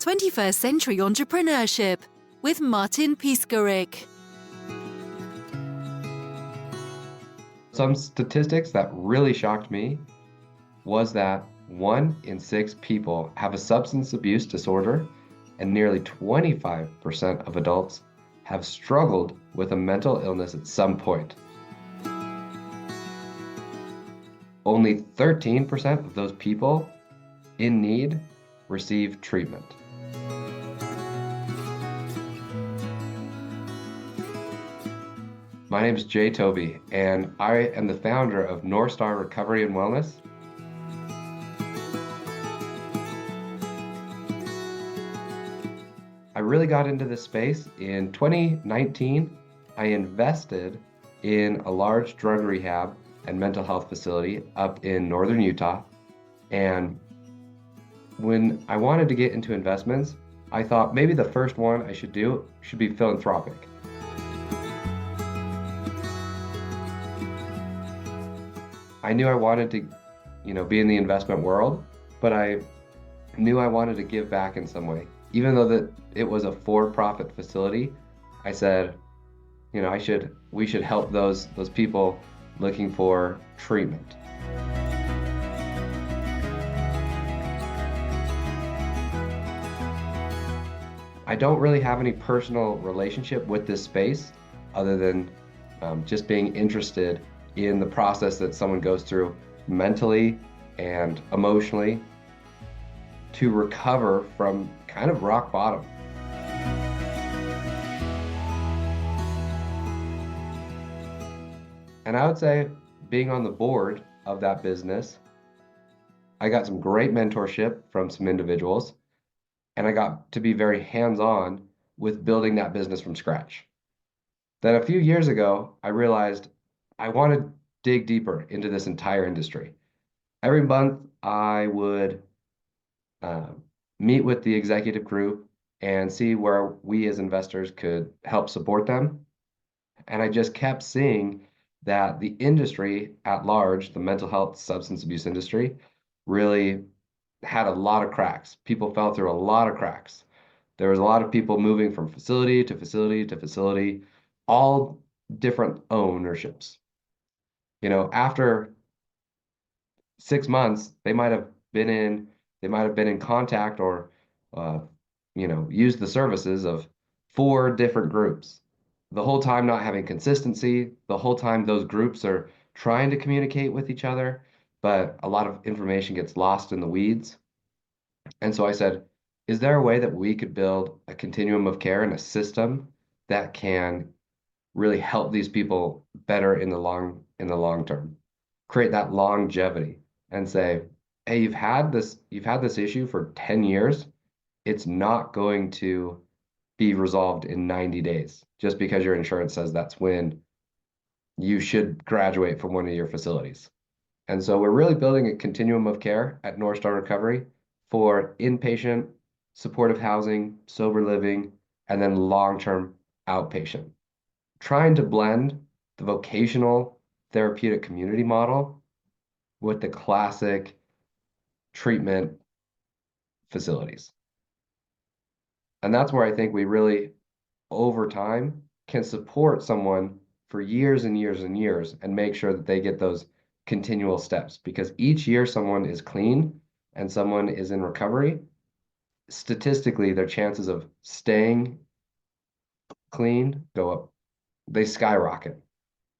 21st Century Entrepreneurship with Martin Piskarik. Some statistics that really shocked me was that 1 in 6 people have a substance abuse disorder, and nearly 25% of adults have struggled with a mental illness at some point. Only 13% of those people in need receive treatment. My name is Tobey, and I am the founder of Northstar Recovery and Wellness. I really got into this space in 2019. I invested in a large drug rehab and mental health facility up in northern Utah. And when I wanted to get into investments, I thought maybe the first one I should do should be philanthropic. I knew I wanted to, be in the investment world, but I knew I wanted to give back in some way. Even though that it was a for-profit facility, I said, we should help those people looking for treatment. I don't really have any personal relationship with this space other than just being interested in the process that someone goes through mentally and emotionally to recover from kind of rock bottom. And I would say being on the board of that business, I got some great mentorship from some individuals, and I got to be very hands-on with building that business from scratch. Then a few years ago, I realized I want to dig deeper into this entire industry. Every month, I would meet with the executive group and see where we as investors could help support them. And I just kept seeing that the industry at large, the mental health substance abuse industry, really had a lot of cracks. People fell through a lot of cracks. There was a lot of people moving from facility to facility to facility, all different ownerships. After 6 months, they might have been in contact or used the services of 4 different groups. The whole time not having consistency, the whole time those groups are trying to communicate with each other, but a lot of information gets lost in the weeds. And so I said, is there a way that we could build a continuum of care and a system that can really help these people better in the long term, create that longevity, and say, hey, you've had this issue for 10 years. It's not going to be resolved in 90 days just because your insurance says that's when you should graduate from one of your facilities. And so we're really building a continuum of care at Northstar Recovery for inpatient, supportive housing, sober living, and then long-term outpatient, trying to blend the vocational therapeutic community model with the classic treatment facilities. And that's where I think we really, over time, can support someone for years and years and years and make sure that they get those continual steps. Because each year someone is clean and someone is in recovery, statistically, their chances of staying clean go up. They skyrocket.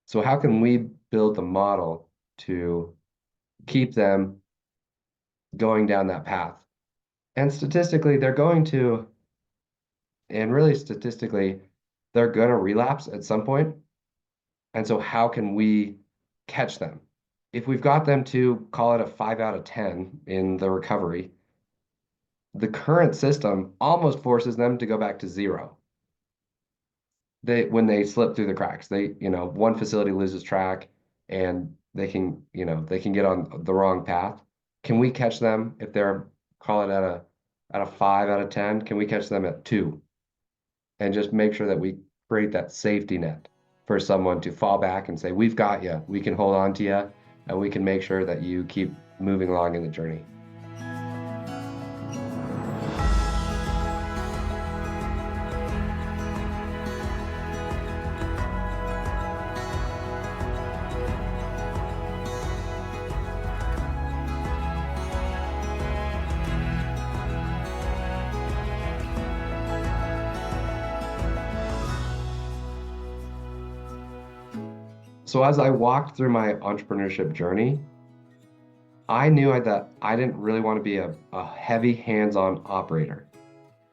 So how can we build the model to keep them going down that path? And statistically, they're going to relapse at some point. And so how can we catch them? If we've got them to call it a 5 out of 10 in the recovery, the current system almost forces them to go back to 0. When they slip through the cracks, one facility loses track and they can get on the wrong path. Can we catch them if they're, call it at a 5 out of 10? Can we catch them at 2? And just make sure that we create that safety net for someone to fall back and say, we've got you, we can hold on to you, and we can make sure that you keep moving along in the journey. So as I walked through my entrepreneurship journey, I knew that I didn't really want to be a heavy hands-on operator.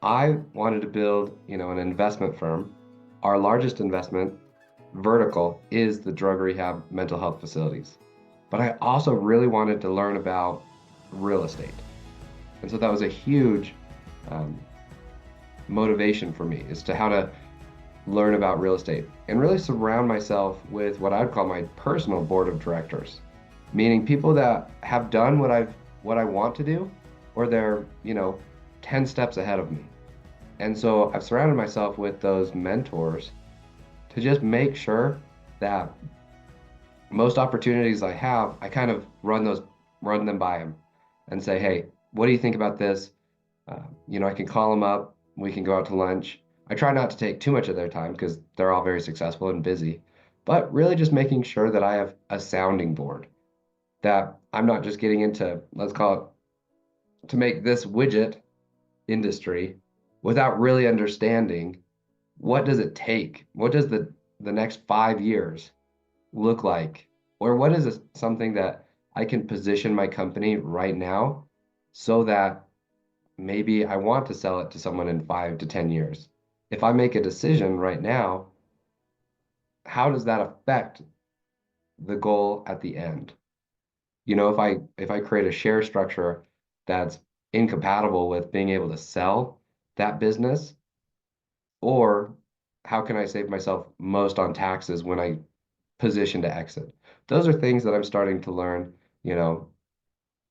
I wanted to build, an investment firm. Our largest investment vertical is the drug rehab mental health facilities. But I also really wanted to learn about real estate. And so that was a huge um, motivation for me, as to how to learn about real estate and really surround myself with what I'd call my personal board of directors, meaning people that have done what I want to do, or they're, 10 steps ahead of me. And so I've surrounded myself with those mentors to just make sure that most opportunities I have, I kind of run them by them and say, hey, what do you think about this? I can call them up, we can go out to lunch. I try not to take too much of their time because they're all very successful and busy, but really just making sure that I have a sounding board, that I'm not just getting into, let's call it, to make this widget industry without really understanding what does it take? What does the next 5 years look like? Or what is something that I can position my company right now so that maybe I want to sell it to someone in 5 to 10 years? If I make a decision right now, how does that affect the goal at the end? If I create a share structure that's incompatible with being able to sell that business, or how can I save myself most on taxes when I position to exit? Those are things that I'm starting to learn,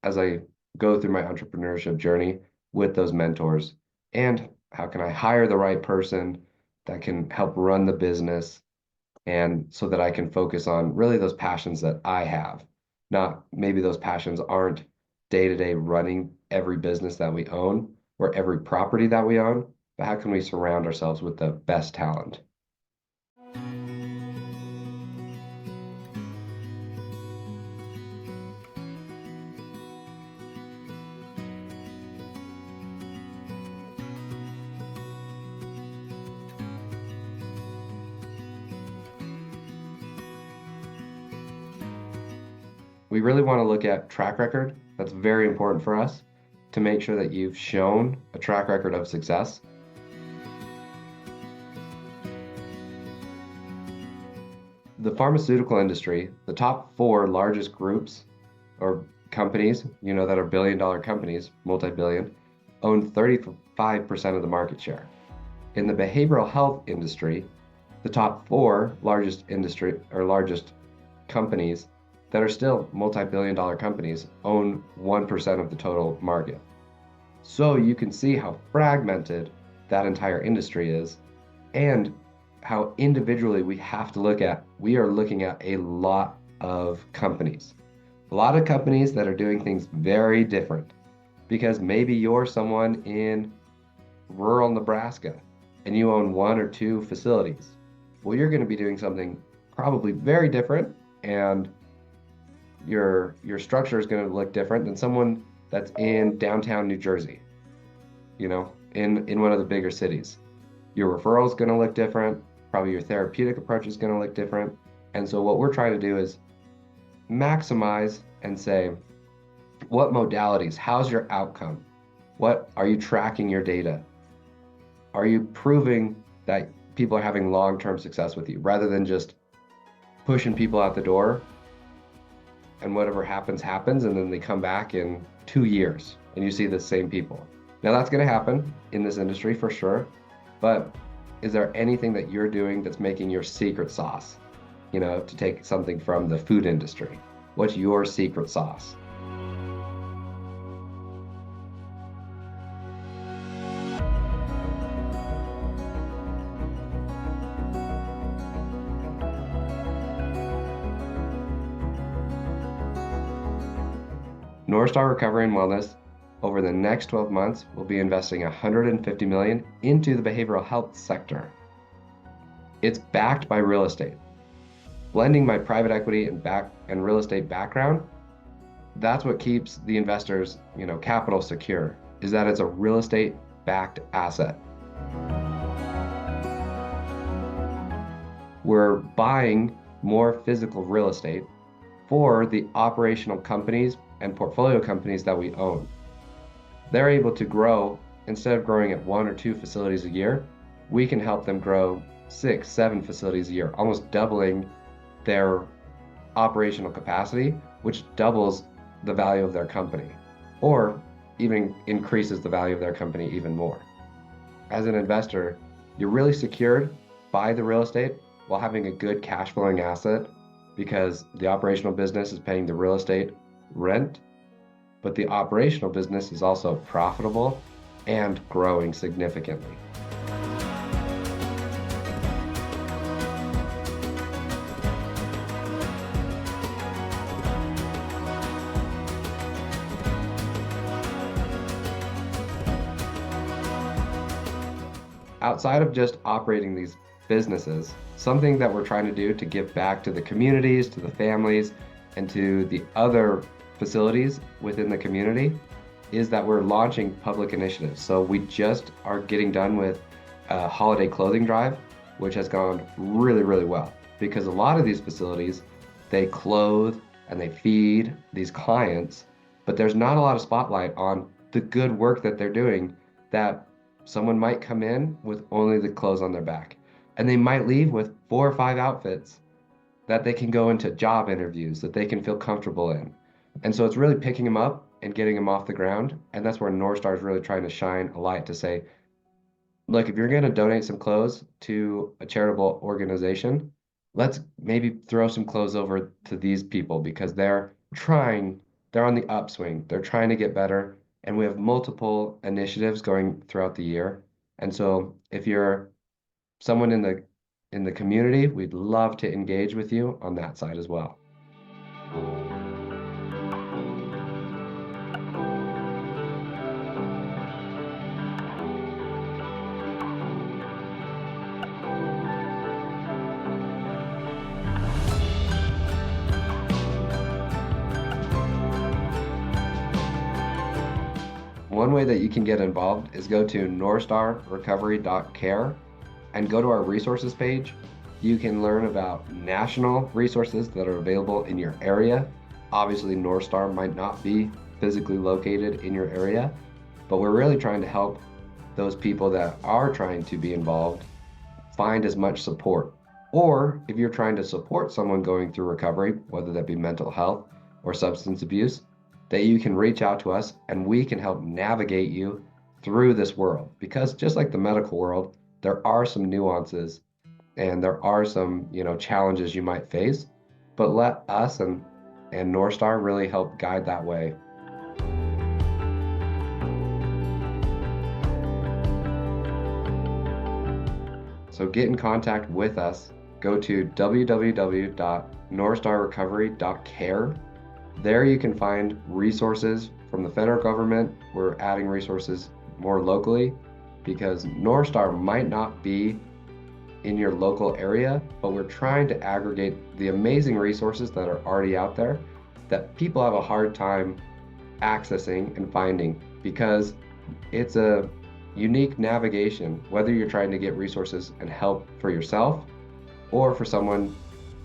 as I go through my entrepreneurship journey with those mentors. And how can I hire the right person that can help run the business, and so that I can focus on really those passions that I have. Not maybe those passions aren't day-to-day running every business that we own or every property that we own, but how can we surround ourselves with the best talent? We really want to look at track record. That's very important for us, to make sure that you've shown a track record of success. The pharmaceutical industry, the top four largest groups or companies, that are billion-dollar companies, multi-billion, own 35% of the market share. In the behavioral health industry, the top four largest companies that are still multi-billion dollar companies own 1% of the total market. So you can see how fragmented that entire industry is, and how individually we are looking at a lot of companies. A lot of companies that are doing things very different, because maybe you're someone in rural Nebraska and you own one or two facilities. Well, you're going to be doing something probably very different, and your structure is going to look different than someone that's in downtown New Jersey, in one of the bigger cities. Your referral is going to look different. Probably your therapeutic approach is going to look different. And so what we're trying to do is maximize and say, what modalities, how's your outcome? What are you tracking your data? Are you proving that people are having long-term success with you, rather than just pushing people out the door and whatever happens, and then they come back in 2 years and you see the same people? Now that's going to happen in this industry for sure, but is there anything that you're doing that's making your secret sauce? To take something from the food industry, what's your secret sauce? Northstar Recovery and Wellness, over the next 12 months, will be investing $150 million into the behavioral health sector. It's backed by real estate. Blending my private equity and real estate background, that's what keeps the investors, capital secure, is that it's a real estate backed asset. We're buying more physical real estate for the operational companies and portfolio companies that we own. They're able to grow, instead of growing at 1 or 2 facilities a year, we can help them grow 6, 7 facilities a year, almost doubling their operational capacity, which doubles the value of their company, or even increases the value of their company even more. As an investor, you're really secured by the real estate while having a good cash flowing asset, because the operational business is paying the real estate rent, but the operational business is also profitable and growing significantly. Outside of just operating these businesses, something that we're trying to do to give back to the communities, to the families, and to the other facilities within the community is that we're launching public initiatives. So we just are getting done with a holiday clothing drive, which has gone really, really well, because a lot of these facilities, they clothe and they feed these clients, but there's not a lot of spotlight on the good work that they're doing, that someone might come in with only the clothes on their back, and they might leave with 4 or 5 outfits that they can go into job interviews, that they can feel comfortable in. And so it's really picking them up and getting them off the ground. And that's where Northstar is really trying to shine a light to say, look, if you're going to donate some clothes to a charitable organization, let's maybe throw some clothes over to these people, because they're on the upswing. They're trying to get better. And we have multiple initiatives going throughout the year. And so if you're someone in the community, we'd love to engage with you on that side as well. One way that you can get involved is go to northstarrecovery.care and go to our resources page. You can learn about national resources that are available in your area. Obviously, Northstar might not be physically located in your area, but we're really trying to help those people that are trying to be involved find as much support. Or if you're trying to support someone going through recovery, whether that be mental health or substance abuse, that you can reach out to us and we can help navigate you through this world. Because just like the medical world, there are some nuances and there are some, challenges you might face, but let us and Northstar really help guide that way. So get in contact with us. Go to www.northstarrecovery.care. There you can find resources from the federal government. We're adding resources more locally, because Northstar might not be in your local area, but we're trying to aggregate the amazing resources that are already out there that people have a hard time accessing and finding, because it's a unique navigation, whether you're trying to get resources and help for yourself or for someone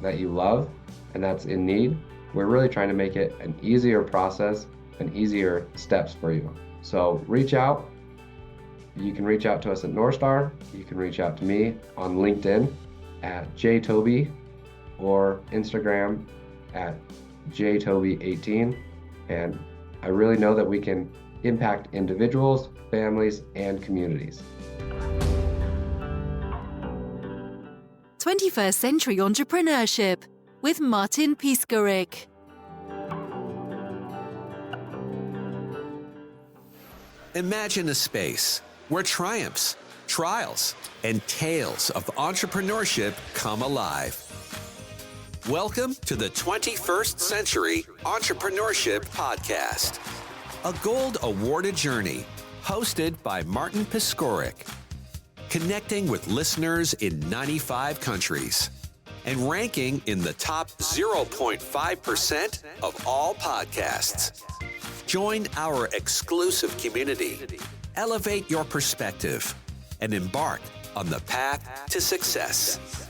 that you love and that's in need. We're really trying to make it an easier process and easier steps for you. So reach out. You can reach out to us at Northstar. You can reach out to me on LinkedIn at jtobey, or Instagram at jtobey18. And I really know that we can impact individuals, families, and communities. 21st Century Entrepreneurship with Martin Piskarik. Imagine a space where triumphs, trials, and tales of entrepreneurship come alive. Welcome to the 21st Century Entrepreneurship Podcast, a gold awarded journey hosted by Martin Piskarik, connecting with listeners in 95 countries and ranking in the top 0.5% of all podcasts. Join our exclusive community, elevate your perspective, and embark on the path to success.